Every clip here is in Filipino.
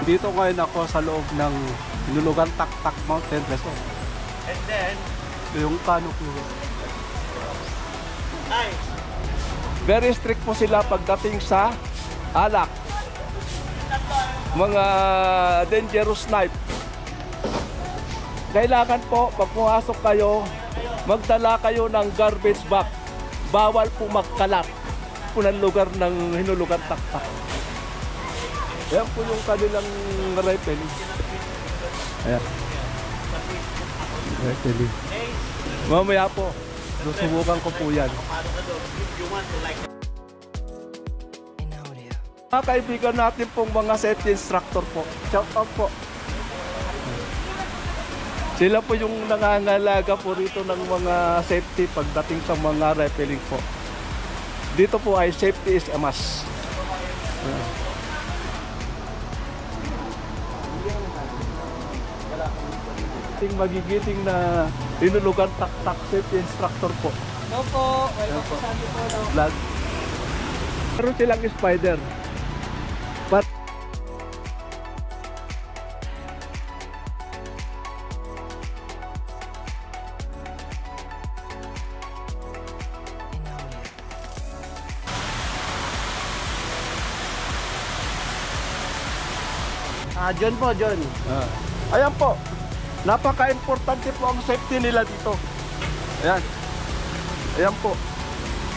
Dito ngayon ako sa loob ng Hinulugan Taktak Mountain Resort. And then, Yung canopy. ay, Very strict po sila pagdating sa alak. Mga dangerous knife. Kailangan po, pag pumasok kayo, magdala kayo ng garbage bag. Bawal po magkalat po ng lugar ng Hinulugan Taktak. Ayan po yung kanilang rifle. Ayan. Rifle. Mamaya po, susubukan ko po yan. Mga kaibigan natin pong mga safety instructor po. Shout out po. Sila po yung nangangalaga po rito ng mga safety pagdating sa mga rappelling po. Dito po ay safety is a must. Magigiting na Hinulugan Taktak safety instructor po. no po, welcome po sa atin po. Vlog. Meron silang spider. But John po, John. Ayan po. Napaka-importante po ang safety nila dito. Ayan. Ayan po.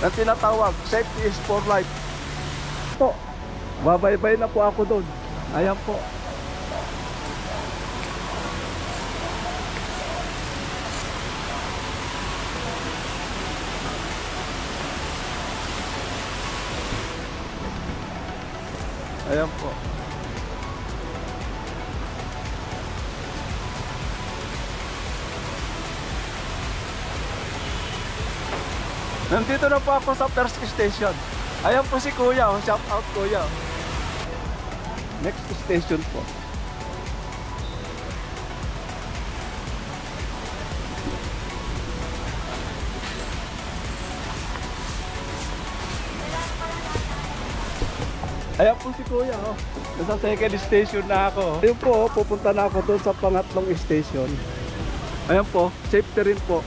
Ang tinatawag, safety is for life. Po. Babaybay na po ako doon. Ayan po. Ayan po. Nandito na po ako sa first station. Ayan po si Kuya, oh. Shout out Kuya. Next station po. Ayan po si Kuya, oh. Nasa second station na ako. Ayun po, oh, pupunta na ako doon sa pangatlong station. Ayan po, safety rin po.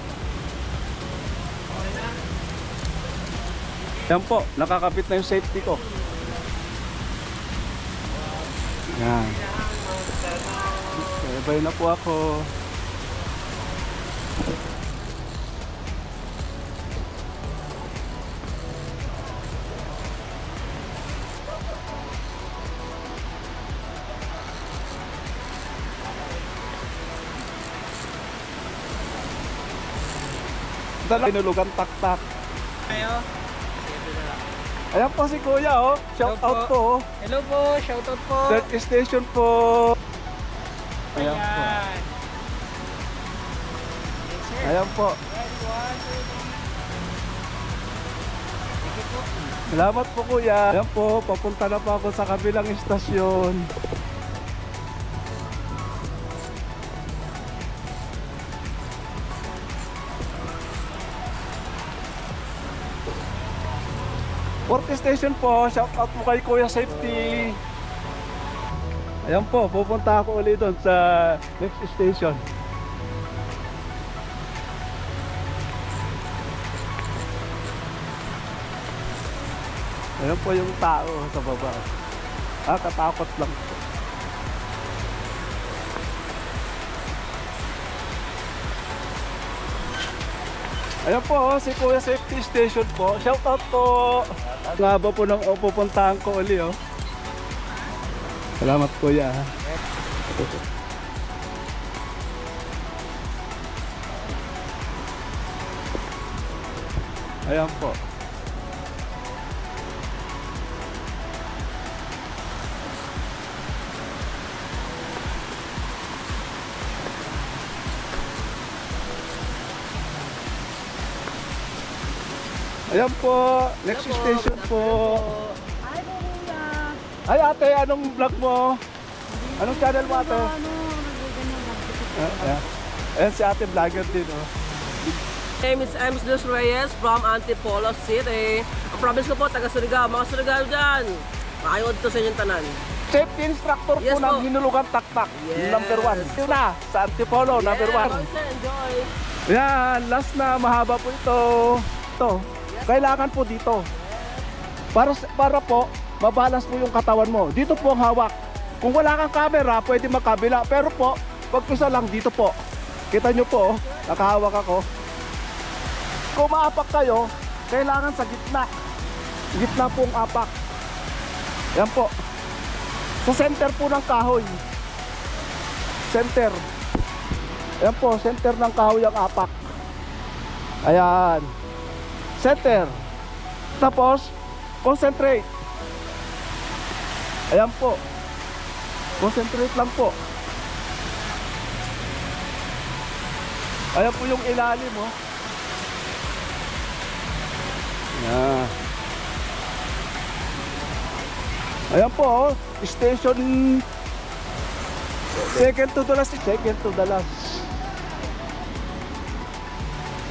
Yan po, nakakapit na yung safety ko. Yan. Bye na po ako. Hinulugan Taktak. Ayo. Ayan po si Kuya, oh. Shout out po. Hello po, shout out po. Third station po. Ayan po. Ayan po. Salamat po Kuya. Ayan po, papunta na po ako sa kabilang istasyon. Fourth station po, shout out po kay Kuya Safety. Ayan po, pupunta ako ulit doon sa next station. Ayan po yung tao sa baba. Katakot lang po. Ayan po, si Kuya Safety Station po. Shout out po. Ang haba po ng pupuntahan ko uli, oh. Salamat Kuya. Ayan po. Ayan po, next station po. Ay, Kuya. Ay ate, anong vlog mo? Anong channel mo ate? Ayan si ate vlogger din, oh. name is I'm Luz Reyes from Antipolo City. Ang province ko po, taga Surigao. Mga Surigao dyan, makayod to sa inyong tanan. Safety instructor Yes po ng po. Hinulugan Taktak. Yes. Number 1. Yun na, sa Antipolo, number 1. Sir, enjoy. Yan, last na, mahaba po ito. Ito, kailangan po dito. Para po, mabalas mo yung katawan mo. Dito po ang hawak. Kung wala kang camera, pwede magkabila. Pero po, pag isa lang dito po. Kita nyo po, nakahawak ako. Kung maapak kayo, kailangan sa gitna. Gitna po ang apak. Yan po. Sa center po ng kahoy. Center. Ayan po, center ng kahoy ang apak. Ayan. Center. Tapos, concentrate. Ayan po. Concentrate lang po. Ayan po yung ilalim, oh. Ayan. Ayan po, oh. Station second to the last. Second to the last.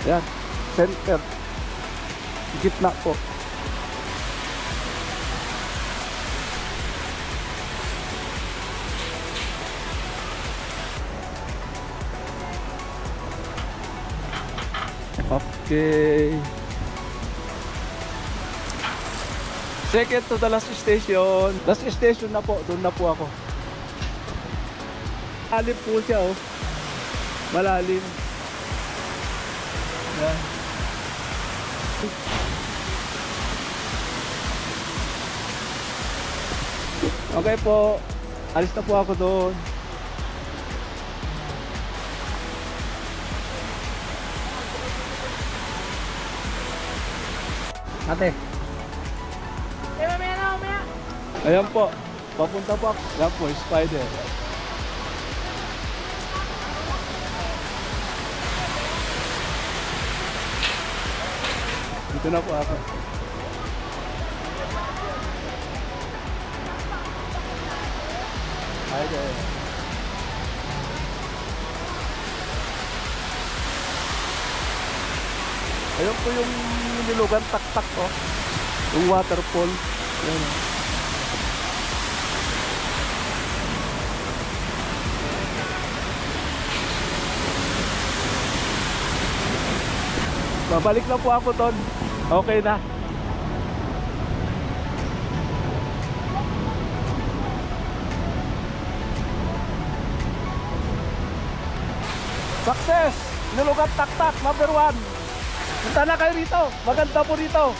Ayan. Center. Gitna po. Okay. Second to the last station. Last station na po. Doon na po ako. Malalim po siya, oh. Malalim. Yan. Okay po. Alis na po ako doon. Ate. Ayan po. Papunta po ako. Ayan po, spider. Dito na po ako. Hi there. Ayun po yung nilugan taktak ko. Yung waterfall. Ayan. Babalik na po ako doon. Okay na. Success! Nilugan taktak, number 1. Punta na kayo rito. Maganda po rito.